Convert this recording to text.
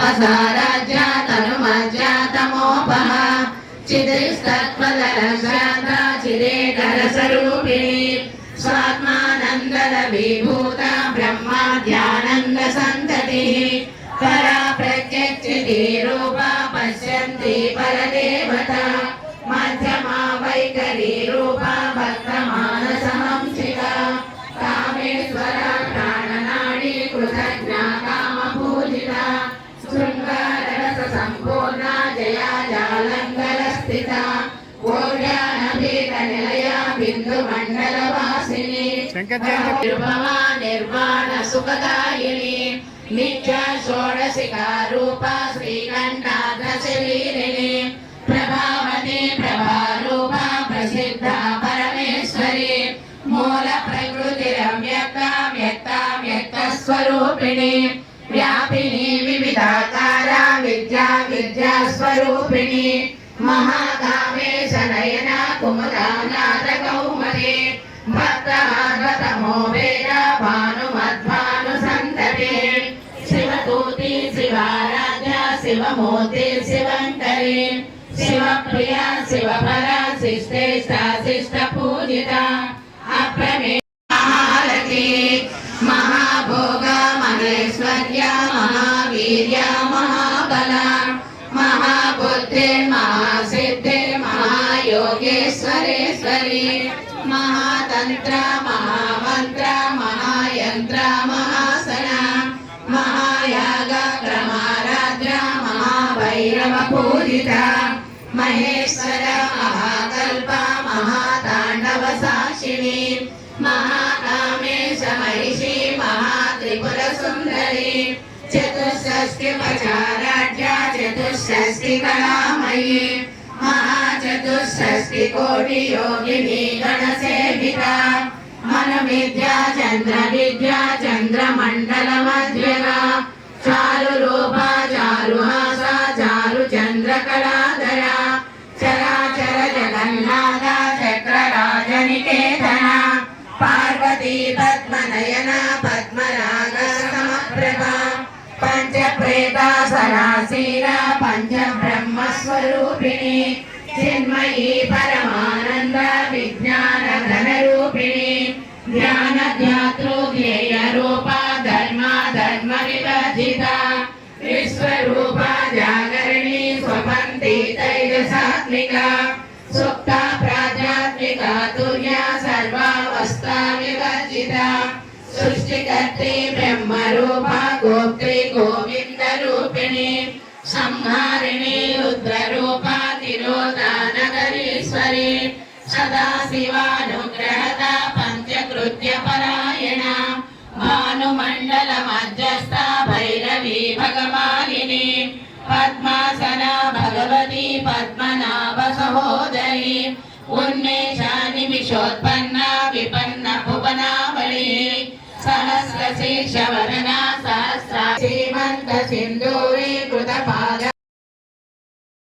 तामसाराज्या तनुमज्या तमोपः चिदिस्तत्पदरशान्ता चिदेकरसरूपिणी स्वात्मानन्दविभूता ब्रह्माद्यानन्दसन्ततिः परा प्रत्यक्षिति रूपा पश्यन्ति परदेवता मध्यमा वैखरी रूपा भक्तमानसहंसिका कामेश्वरा प्राणनाडी कृतज्ञा कामपूजिता शृङ्गाररससम्पूर्णा जया जालङ्गलस्थिता ओर्यानभीतनिलया बिन्दुमण्डलवासिनी निर्भवा निर्वाणसुखदायिनी नित्या षोडशिका रूपा श्रीकण्ठाग्रशरीरिणी प्रभावती प्रभारूपा प्रसिद्धा परमेश्वरी मूलप्रकृतिरव्यक्ता व्यक्ता व्यक्तस्वरूपिणी व्यापिनी विविधाकारा विद्या विद्यास्वरूपिणी महाकामेश नयना कुमुदानाथकौमुदी भक्तमार्गतमो वेद भानुमद्भानुसन्तते शिवतूती शिवाराध्या शिवमूर्ति शिवङ्करी शिवप्रिया शिवपरा शिष्टेष्टा शिष्टपूजिता अप्रमेयारती महाभोगा महेश्वर्या महावीर्या महाबला महायोगेश्वरेश्वरी महातंत्र महामंत्र महायंत्र महासना महायाग क्रमाराध्या महाभैरव पूजिता महेश्वर महाकल्प महातांडव साक्षिणी महाकामेश महिषी महात्रिपुर सुंदरी चतुष्षष्टि पचाराढ्या चतुष्षष्टि कलामयी महाचतुष्षष्टि कोटि योगिनी गणसेविता मनविद्या चंद्रमंडल मध्यगा चारु रूपा चारुहासा चारु चंद्रकलाधरा चराचर जगन्नाथा चक्रराजनिकेतना पार्वती पद्मनयना पद्मराग समप्रभा पंचप्रेता सरासीरा पंचब्रह्मस्वरूपिणी चिन्मयी परमानंद विज्ञान घनरूपिणी ध्यान ध्यातृ ध्येय रूपा धर्म विवर्जिता विश्वरूपा जागरणी स्वपन्ति तैजसात्मिका सुप्ता प्राज्ञात्मिका तुर्या सर्वावस्था विवर्जिता सृष्टिकर्त्री ब्रह्मरूपा गोप्त्री गोविंद रूपिणी संहारिणी रुद्ररूपा तिरोधानगरीश्वरी सदाशिवानुग्रहता पंचकृत्य परायणा भानुमंडल मध्यस्था भैरवी भगवानिनी पद्मासना भगवती पद्मनाभ सहोदरी उन्मेषानि विशोत्पन्ना विपन्न भुवनावली सहस्रशीर्ष वरना सहस्रा श्रीमंत सिंदूरी कृतपाद